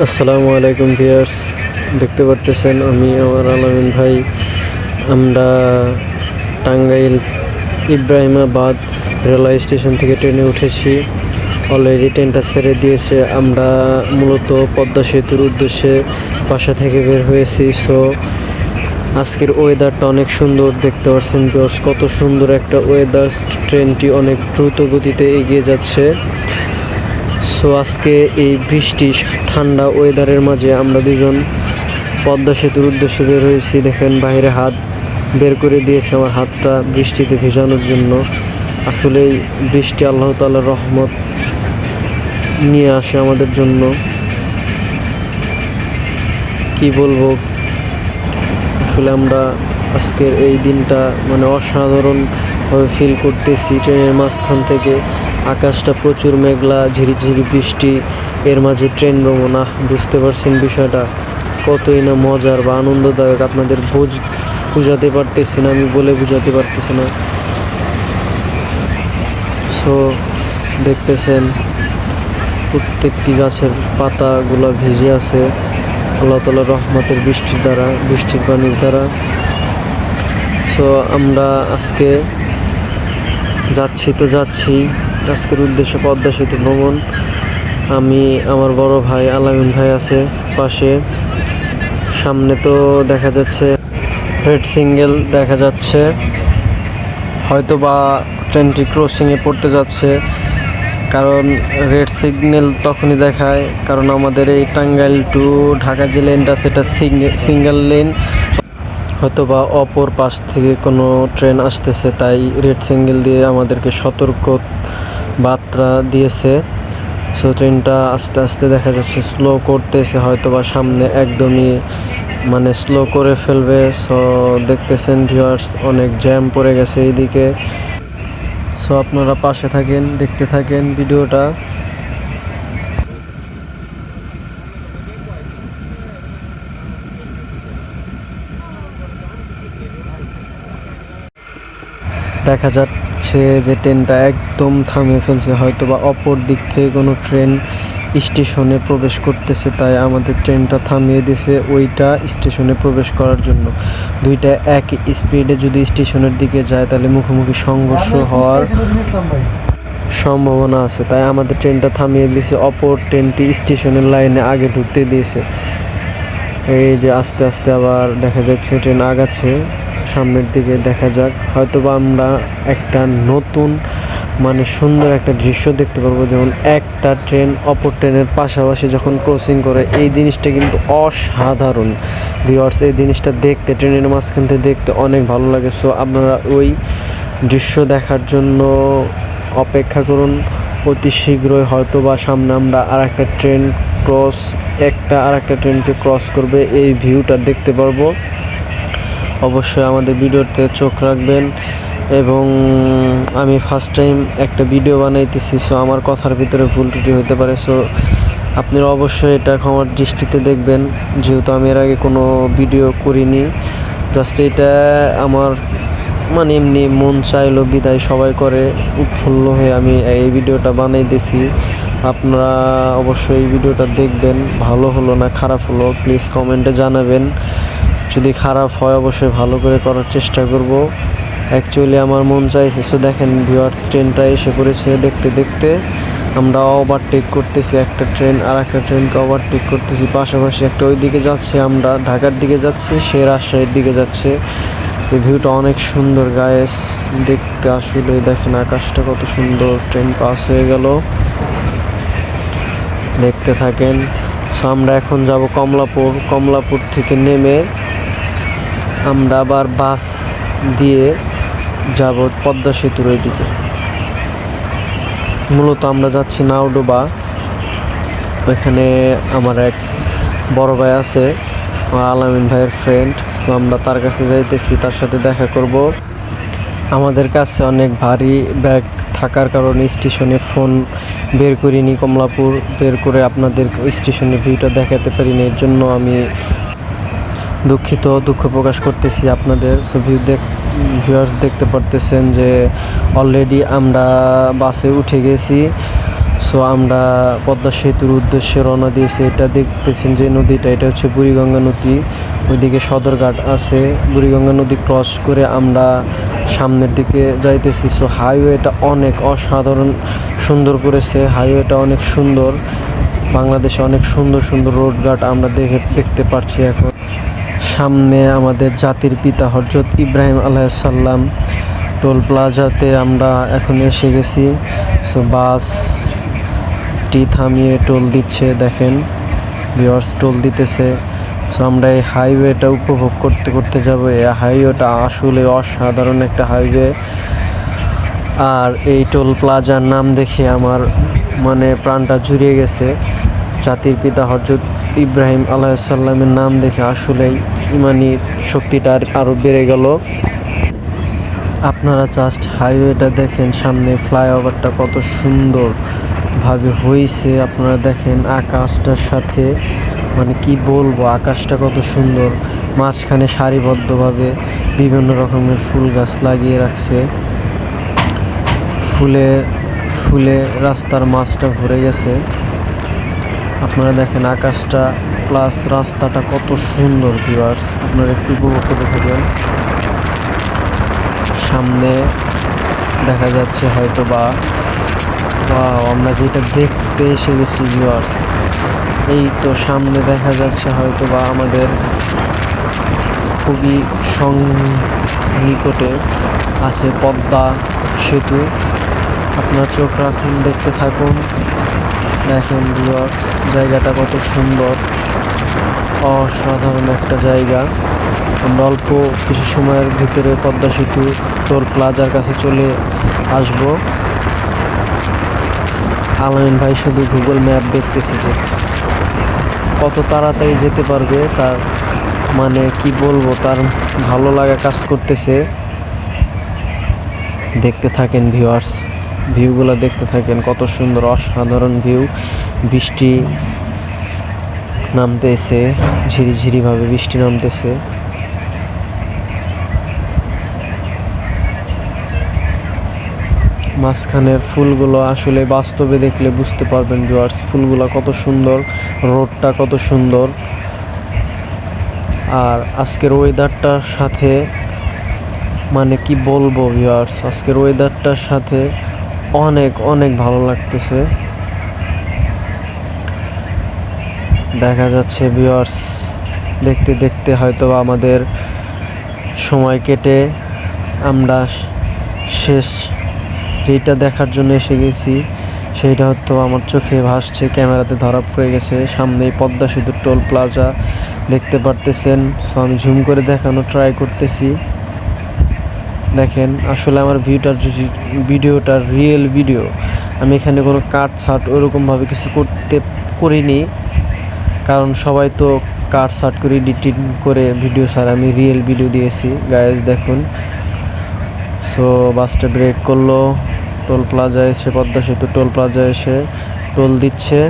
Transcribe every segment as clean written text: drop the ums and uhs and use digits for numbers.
আসসালামু আলাইকুম ভিউয়ার্স, দেখতে পারতেছেন আমি আমার আলামিন ভাই। আমরা টাঙ্গাইল ইব্রাহিমাবাদ রেলওয়ে স্টেশন থেকে ট্রেনে উঠেছি। অলরেডি ট্রেনটা ছেড়ে দিয়েছে। আমরা মূলত পদ্মা সেতুর উদ্দেশ্যে বাসা থেকে বের হয়েছি। সো আজকের ওয়েদারটা অনেক সুন্দর, দেখতে পাচ্ছেন ভিউয়ার্স কত সুন্দর একটা ওয়েদার। ট্রেনটি অনেক দ্রুত গতিতে এগিয়ে যাচ্ছে। সো আজকে এই বৃষ্টি ঠান্ডা ওয়েদারের মাঝে আমরা দুজন পদ্মা সেতুর উদ্দেশ্যে বের হয়েছি। দেখেন বাইরে হাত বের করে দিয়েছে আমার হাতটা বৃষ্টিতে ভেজানোর জন্য। আসলেই বৃষ্টি আল্লাহ তাআলার রহমত নিয়ে আসে আমাদের জন্য। কি বলবো, আসলে আমরা আজকের এই দিনটা অসাধারণভাবে ফিল করতেছি। ট্রেনের মাঝখান থেকে আকাশটা প্রচুর মেঘলা, ঝিরিঝিরি বৃষ্টি, এর মাঝে ট্রেন ভ্রমণ। বুঝতে পারছেন বিষয়টা কতই না মজার বা আনন্দদায়ক। আপনাদের বুঝাতে পারতেছি না, আমি বলে বুঝাতে পারতেছি না। সো দেখতেছেন প্রত্যেকটি গাছের পাতাগুলো ভিজে আছে আল্লাহ তাআলার রহমতের বৃষ্টির পানির দ্বারা। সো আমরা আজকে যাচ্ছি আজকের উদ্দেশ্য পদ্মা সেতু ভ্রমণ। আমি, আমার বড় ভাই আলামিন ভাই আছে পাশে। সামনে তো দেখা যাচ্ছে রেড সিগন্যাল দেখা যাচ্ছে, হয়তো বা ট্রেনটি ক্রসিংয়ে পড়তে যাচ্ছে। কারণ রেড সিগন্যাল তখনই দেখায় কারণ আমাদের এই টাঙ্গাইল টু ঢাকা যে লেনটা সেটা সিঙ্গেল লেন, হয়তো বা অপর পাশ থেকে কোনো ট্রেন আসতেছে, তাই রেড সিগন্যাল দিয়ে আমাদেরকে সতর্ক বার্তা দিয়েছে। সো ট্রেনটা আস্তে আস্তে দেখা যাচ্ছে স্লো করতেছে, হয়তো বা সামনে একদমই স্লো করে ফেলবে। সো দেখতেছেন ভিউয়ার্স অনেক জ্যাম পড়ে গেছে এইদিকে। সো আপনারা পাশে থাকেন, দেখতে থাকেন ভিডিওটা। দেখা যাচ্ছে যে ট্রেনটা একদম থামিয়ে ফেলছে, হয়তো বা অপর দিক থেকে কোনো ট্রেন স্টেশনে প্রবেশ করতেছে, তাই আমাদের ট্রেনটা থামিয়ে দিয়েছে ওইটা স্টেশনে প্রবেশ করার জন্য। দুইটা একই স্পিডে যদি স্টেশনের দিকে যায় তাহলে মুখোমুখি সংঘর্ষ হওয়ার সম্ভাবনা আছে, তাই আমাদের ট্রেনটা থামিয়ে দিয়েছে। অপর ট্রেনটি স্টেশনের লাইনে আগে ঢুকতে দিয়েছে। এই যে আস্তে আস্তে আবার দেখা যাচ্ছে ট্রেন আগাচ্ছে সামনের দিকে। দেখা যাক, হয়তো বা আমরা একটা নতুন সুন্দর একটা দৃশ্য দেখতে পারবো, যেমন একটা ট্রেন অপর ট্রেনের পাশাপাশি যখন ক্রসিং করে। এই জিনিসটা কিন্তু অসাধারণ ভিউয়ার্স, এই জিনিসটা দেখতে ট্রেনের মাঝখান থেকে দেখতে অনেক ভালো লাগে। সো আপনারা ওই দৃশ্য দেখার জন্য অপেক্ষা করুন। অতি শীঘ্রই হয়তো বা সামনে আমরা আর একটা ট্রেনকে ক্রস করবে, এই ভিউটা দেখতে পারবো। অবশ্যই আমাদের ভিডিওতে চোখ রাখবেন। এবং আমি ফার্স্ট টাইম একটা ভিডিও বানাইতেছি, সো আমার কথার ভিতরে ভুল ত্রুটি হতে পারে। সো আপনারা অবশ্যই এটা ক্ষমার দৃষ্টিতে দেখবেন, যেহেতু আমি এর আগে কোনো ভিডিও করিনি। জাস্ট এটা আমার এমনি মন চাইলো বিদায় সবাই করে, উৎফুল্ল হয়ে আমি এই ভিডিওটা বানাইতেছি। আপনারা অবশ্যই এই ভিডিওটা দেখবেন। ভালো হলো না খারাপ হলো প্লিজ কমেন্টে জানাবেন। যদি খারাপ হয় অবশ্যই ভালো করে করার চেষ্টা করব। অ্যাকচুয়ালি আমার মন চাইছে। সো দেখেন ভিউয়ার্স, ট্রেনটা এসে পড়েছে। দেখতে দেখতে আমরা ওভারটেক করতেছি, একটা ট্রেন আর একটা ট্রেনকে ওভারটেক করতেছি পাশাপাশি। একটা ওই দিকে যাচ্ছে, আমরা ঢাকার দিকে যাচ্ছি, সে রাজশাহীর দিকে যাচ্ছে। এই ভিউটা অনেক সুন্দর গায়েস দেখতে। আসলে দেখেন আকাশটা কত সুন্দর। ট্রেন পাস হয়ে গেল, দেখতে থাকেন। সো আমরা এখন যাব কমলাপুর থেকে নেমে আমরা আবার বাস দিয়ে যাব পদ্মা সেতুর ওই দিকে। মূলত আমরা যাচ্ছি নাওডোবা, ওইখানে আমার এক বড় ভাই আছে, আমার আলামিন ভাইয়ের ফ্রেন্ড। সো আমরা তার কাছে যাইতেছি, তার সাথে দেখা করব। আমাদের কাছে অনেক ভারী ব্যাগ থাকার কারণে স্টেশনে ফোন বের করিনি, কমলাপুর বের করে আপনাদের স্টেশনের ভিউটা দেখাতে পারিনি। এর জন্য আমি দুঃখ প্রকাশ করতেছি আপনাদের। সো ভিউয়ার্স দেখতে পারতেছেন যে অলরেডি আমরা বাসে উঠে গেছি। সো আমরা পদ্মা সেতুর উদ্দেশ্যে রওনা দিয়েছি। এটা দেখতেছেন যে নদীটা, এটা হচ্ছে বুড়িগঙ্গা নদী। ওইদিকে সদরঘাট আছে। বুড়িগঙ্গা নদী ক্রস করে আমরা সামনের দিকে যাইতেছি। সো হাইওয়েটা অনেক অসাধারণ সুন্দর করেছে, হাইওয়েটা অনেক সুন্দর। বাংলাদেশে অনেক সুন্দর সুন্দর রোডঘাট আমরা দেখতে পাচ্ছি। এখন সামনে আমাদের জাতির পিতা হযরত ইব্রাহিম আলাইহিসসালাম টোল প্লাজাতে আমরা এখন এসে গেছি। সো বাসটি থামিয়ে টোল দিচ্ছে, দেখেন ভিউয়ার্স টোল দিতেছে। সো আমরা এই হাইওয়েটা উপভোগ করতে করতে যাব। এই হাইওয়েটা আসলে অসাধারণ একটা হাইওয়ে। আর এই টোল প্লাজার নাম দেখে আমার মানে প্রাণটা জুড়িয়ে গেছে। জাতির পিতা হযরত ইব্রাহিম আলাইহিসসালামের নাম দেখে আসলেই ইমানি শক্তিটা আরও বেড়ে গেল। আপনারা জাস্ট হাইওয়েটা দেখেন, সামনে ফ্লাইওভারটা কত সুন্দরভাবে হয়েছে। আপনারা দেখেন আকাশটার সাথে, মানে কি বলবো, আকাশটা কত সুন্দর। মাঝখানে সারিবদ্ধভাবে বিভিন্ন রকমের ফুল গাছ লাগিয়ে রাখছে। ফুলে রাস্তার মাঝটা ভরে গেছে। আপনারা দেখেন আকাশটা প্লাস রাস্তাটা কত সুন্দর। ভিউয়ার্স আপনারা একটু উপভোগ করে থাকেন। সামনে দেখা যাচ্ছে হয়তো বা আমরা যেটা দেখতে এসে গেছি ভিউয়ার্স, এই তো সামনে দেখা যাচ্ছে হয়তো বা আমাদের খুবই নিকটে আছে পদ্মা সেতু। আপনার চোখ রাখুন, দেখতে থাকুন। দেখেন ভিউয়ার্স জায়গাটা কত সুন্দর, অসাধারণ একটা জায়গা। আমরা অল্প কিছু সময়ের ভিতরে পদ্মা সেতু টোল প্লাজার কাছে চলে আসব। আলামিন ভাই শুধু গুগল ম্যাপ দেখতেছে যে কত তাড়াতাড়ি যেতে পারবে, তার মানে কি বলবো, তার ভালো লাগা কাজ করতেছে। দেখতে থাকেন ভিউয়ার্স, ভিউগুলো দেখতে থাকেন, কত সুন্দর অসাধারণ ভিউ। বৃষ্টি নামতেছে, ঝিরিঝিরিভাবে বৃষ্টি নামতেছে। মাঝখানের ফুলগুলো আসলে বাস্তবে দেখলে বুঝতে পারবেন ভিউয়ার্স, ফুলগুলো কত সুন্দর, রোডটা কত সুন্দর। আর আজকের ওয়েদারটার সাথে মানে কি বলবো ভিউয়ার্স, আজকের ওয়েদারটার সাথে অনেক অনেক ভালো লাগতেছে। দেখা যাচ্ছে ভিউয়ার্স দেখতে দেখতে হয়তো আমাদের সময় কেটে আমরা শেষ যেটা দেখার জন্য এসে গেছি সেইটা হয়তো আমার চোখে ভাসছে, ক্যামেরাতে ধরা পড়ে গেছে। সামনেই পদ্মা সেতুর টোল প্লাজা দেখতে পারতেছেন। সো আমি ঝুম করে দেখানো ট্রাই করতেছি। দেখেন আসলে আমার ভিডিওটা রিয়েল ভিডিও। আমি এখানে কোনো কাট ছাট ওরকমভাবে কিছু করিনি, কারণ সবাই তো কাট ছাট করে এডিটিং করে ভিডিও ছাড়া, আমি রিয়েল ভিডিও দিয়েছি গাইজ দেখুন। সো বাসটা ব্রেক করলো, টোল প্লাজায় এসে পদ্মা সেতু টোল প্লাজায় এসে টোল দিচ্ছে।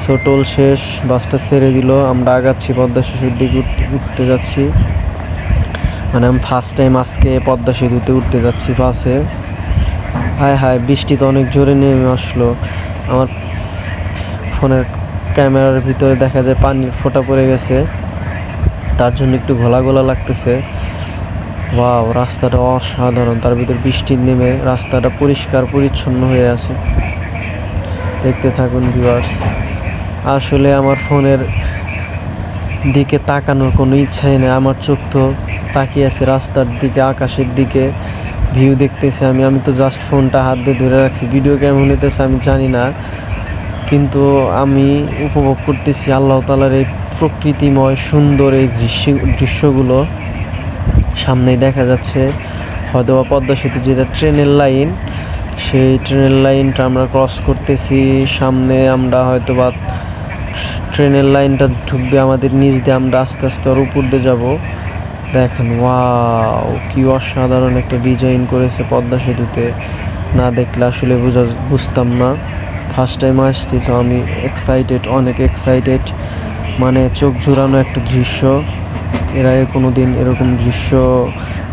সো টোল শেষ, বাসটা ছেড়ে দিল, আমরা আগাচ্ছি পদ্মা সেতুর দিকে উঠতে যাচ্ছি। মানে আমি ফার্স্ট টাইম আজকে পদ্মা সেতুতে উঠতে যাচ্ছি বাসে। হায় বৃষ্টি তো অনেক জোরে নেমে আসলো। আমার ফোনের ক্যামেরার ভিতরে দেখা যায় পানির ফোঁটা পড়ে গেছে, তার জন্য একটু ঘোলা ঘোলা লাগতেছে। ওয়াও, রাস্তাটা অসাধারণ, তার ভিতর বৃষ্টি নেমে রাস্তাটা পরিষ্কার পরিচ্ছন্ন হয়ে আছে। দেখতে থাকুন ভিউয়ার্স। আসলে আমার ফোনের দিকে তাকানোর কোনো ইচ্ছাই নেই, আমার চোখ তো তাকিয়ে আছে রাস্তার দিকে, আকাশের দিকে, ভিউ দেখতেছি আমি তো জাস্ট ফোনটা হাত দিয়ে ধরে রাখছি। ভিডিও কেমন হইতেছে আমি জানি না, কিন্তু আমি উপভোগ করতেছি আল্লাহ তাআলার এই প্রকৃতিময় সুন্দর এই দৃশ্যগুলো। সামনেই দেখা যাচ্ছে হয়তো বা পদ্মা সেতু, যেটা ট্রেনের লাইন, সেই ট্রেনের লাইনটা আমরা ক্রস করতেছি। সামনে আমরা হয়তো বা ট্রেনের লাইনটা ঢুকবে আমাদের নিচ দিয়ে, আমরা আস্তে আস্তে ওর উপর দিয়ে যাবো। দেখেন ওয়াও, কি অসাধারণ একটা ডিজাইন করেছে পদ্মা সেতুতে, না দেখলে আসলে বুঝতাম না। ফার্স্ট টাইম আসছি, তো আমি অনেক এক্সাইটেড, মানে চোখ জুড়ানো একটা দৃশ্য। এর আগে কোনো দিন এরকম দৃশ্য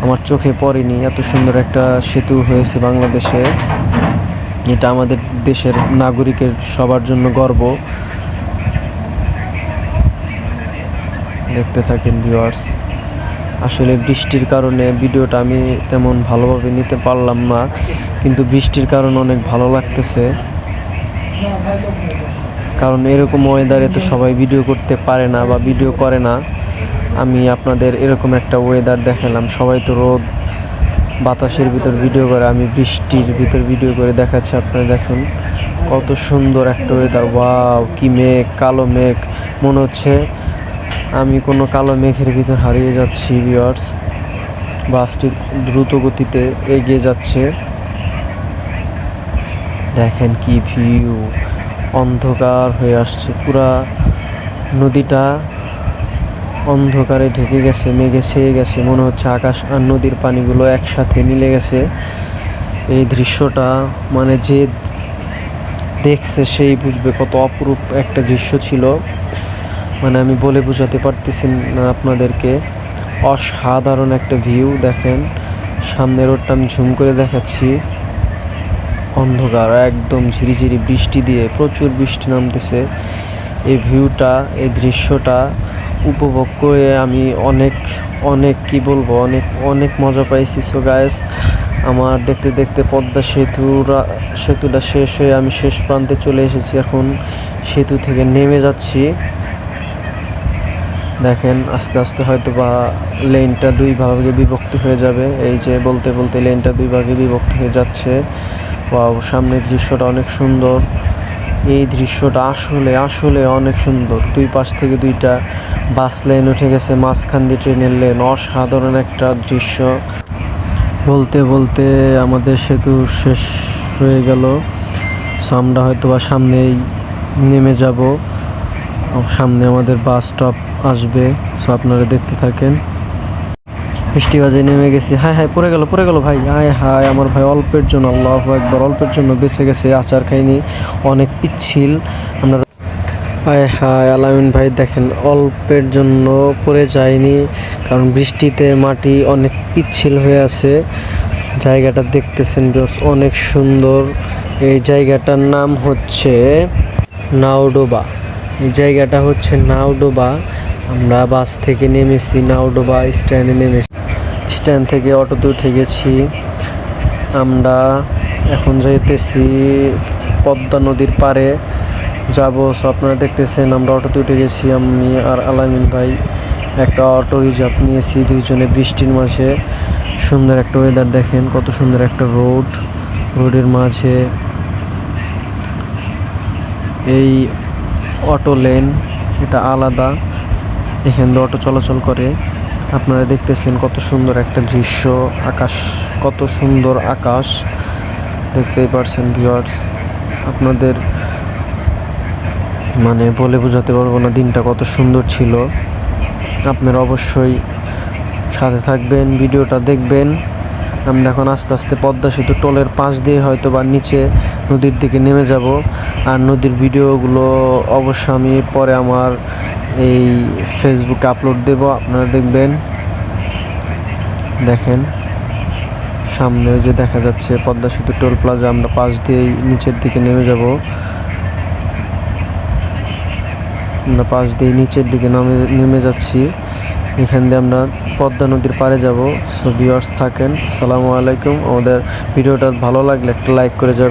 আমার চোখে পড়েনি, এত সুন্দর একটা সেতু হয়েছে বাংলাদেশে। এটা আমাদের দেশের নাগরিকের সবার জন্য গর্ব। দেখতে থাকেন ভিউয়ার্স। আসলে বৃষ্টির কারণে ভিডিওটা আমি তেমন ভালোভাবে নিতে পারলাম না, কিন্তু বৃষ্টির কারণে অনেক ভালো লাগতেছে, কারণ এরকম ওয়েদারে তো সবাই ভিডিও করতে পারে না বা ভিডিও করে না। আমি আপনাদের এরকম একটা ওয়েদার দেখালাম। সবাই তো রোদ বাতাসের ভিতর ভিডিও করে, আমি বৃষ্টির ভিতর ভিডিও করে দেখাচ্ছি। আপনারা দেখুন কত সুন্দর একটা ওয়েদার। ওয়াও, কি মেঘ, কালো মেঘ, মনে হচ্ছে আমি কোনো কালো মেঘের ভিতর হারিয়ে যাচ্ছি ভিউয়ার্স। বাসটি দ্রুত গতিতে এগিয়ে যাচ্ছে। দেখেন কি ভিউ, অন্ধকার হয়ে আসছে, পুরা নদীটা অন্ধকারে ঢেকে গেছে, মেঘে ছেয়ে গেছে, মনে হচ্ছে আকাশ আর নদীর পানিগুলো একসাথে মিলে গেছে। এই দৃশ্যটা মানে যে দেখছে সেই বুঝবে কত অপরূপ একটা দৃশ্য ছিল, মানে আমি বলে বোঝাতে পারতেছি না আপনাদেরকে। অসাধারণ একটা ভিউ। দেখেন সামনের রোডটা আমি ঝুম করে দেখাচ্ছি, অন্ধকার একদম, ঝিরিঝিরি বৃষ্টি দিয়ে, প্রচুর বৃষ্টি নামতেছে। এই ভিউটা, এই দৃশ্যটা উপভোগ করে আমি অনেক অনেক কি বলবো, অনেক অনেক মজা পাইছি। সো গাইস, আমার দেখতে দেখতে পদ্মা সেতুটা শেষ হয়ে আমি শেষ প্রান্তে চলে এসেছি। এখন সেতু থেকে নেমে যাচ্ছি। দেখেন আস্তে আস্তে হয়তো বা লেনটা দুই ভাগে বিভক্ত হয়ে যাবে। এই যে বলতে বলতে লেনটা দুই ভাগে বিভক্ত হয়ে যাচ্ছে। ওয়াও, সামনের দৃশ্যটা অনেক সুন্দর। এই দৃশ্যটা আসলে আসলে অনেক সুন্দর। দুই পাশ থেকে দুইটা বাস লেন উঠে গেছে, মাঝখান দিয়ে ট্রেনের লেন। অসাধারণ একটা দৃশ্য। বলতে বলতে আমাদের সেতু শেষ হয়ে গেল। সো আমরা হয়তো বা সামনেই নেমে যাব, সামনে আমাদের বাস স্টপ আসবে। সো আপনারা দেখতে থাকেন। বৃষ্টি বাজে নেমে গেছি। হায় হায়, পড়ে গেল ভাই, হায় হায়, আমার ভাই অল্পের জন্য, আল্লাহু আকবার, অল্পের জন্য বেঁচে গেছে। আচার খাইনি, অনেক পিচ্ছিল আমরা। হায় হায়, আলামিন ভাই দেখেন অল্পের জন্য পড়ে যায়নি, কারণ বৃষ্টিতে মাটি অনেক পিচ্ছিল হয়ে আছে। জায়গাটা দেখতেছেন অনেক সুন্দর। এই জায়গাটার নাম হচ্ছে নাওডোবা। এই জায়গাটা হচ্ছে নাওডোবা। আমরা বাস থেকে নেমেছি, নাওডোবা স্ট্যান্ডে নেমেছি। স্ট্যান্ড থেকে অটোতে উঠে গেছি। আমরা এখন যাইতেছি পদ্মা নদীর পাড়ে যাব। সো আপনারা দেখতেছেন আমরা অটোতে উঠে গেছি, আমি আর আলামিন ভাই একটা অটো রিজার্ভ নিয়েছি দুইজনে। বৃষ্টির মাঝে সুন্দর একটা ওয়েদার, দেখেন কত সুন্দর একটা রোডের মাঝে এই অটো লেন, এটা আলাদা, এখান দিয়ে অটো চলাচল করে। আপনারা দেখতেছেন কত সুন্দর একটা দৃশ্য, আকাশ, কত সুন্দর আকাশ, দেখতেই পারছেন ভিউয়ার্স। আপনাদের মানে বলে বোঝাতে পারবো না দিনটা কত সুন্দর ছিল। আপনারা অবশ্যই সাথে থাকবেন, ভিডিওটা দেখবেন। আমরা এখন আস্তে আস্তে পদ্মা সেতু টোলের পাশ দিয়ে হয়তো বা নিচে নদীর দিকে নেমে যাব। আর নদীর ভিডিওগুলো অবশ্য আমি পরে আমার এই ফেসবুকে আপলোড দেব, আপনারা দেখবেন। দেখেন সামনে ওই যে দেখা যাচ্ছে পদ্মা সেতু টোল প্লাজা, আমরা পাশ দিয়ে নিচের দিকে নেমে যাব। আমরা পাশ দিয়ে নিচের দিকে নেমে যাচ্ছি। এখান দিয়ে আমরা পদ্মা নদীর পাড়ে যাব। সো ভিউয়ার্স থাকেন। আসসালামু আলাইকুম। আমাদের ভিডিওটা ভালো লাগলে একটা লাইক করে যাবেন।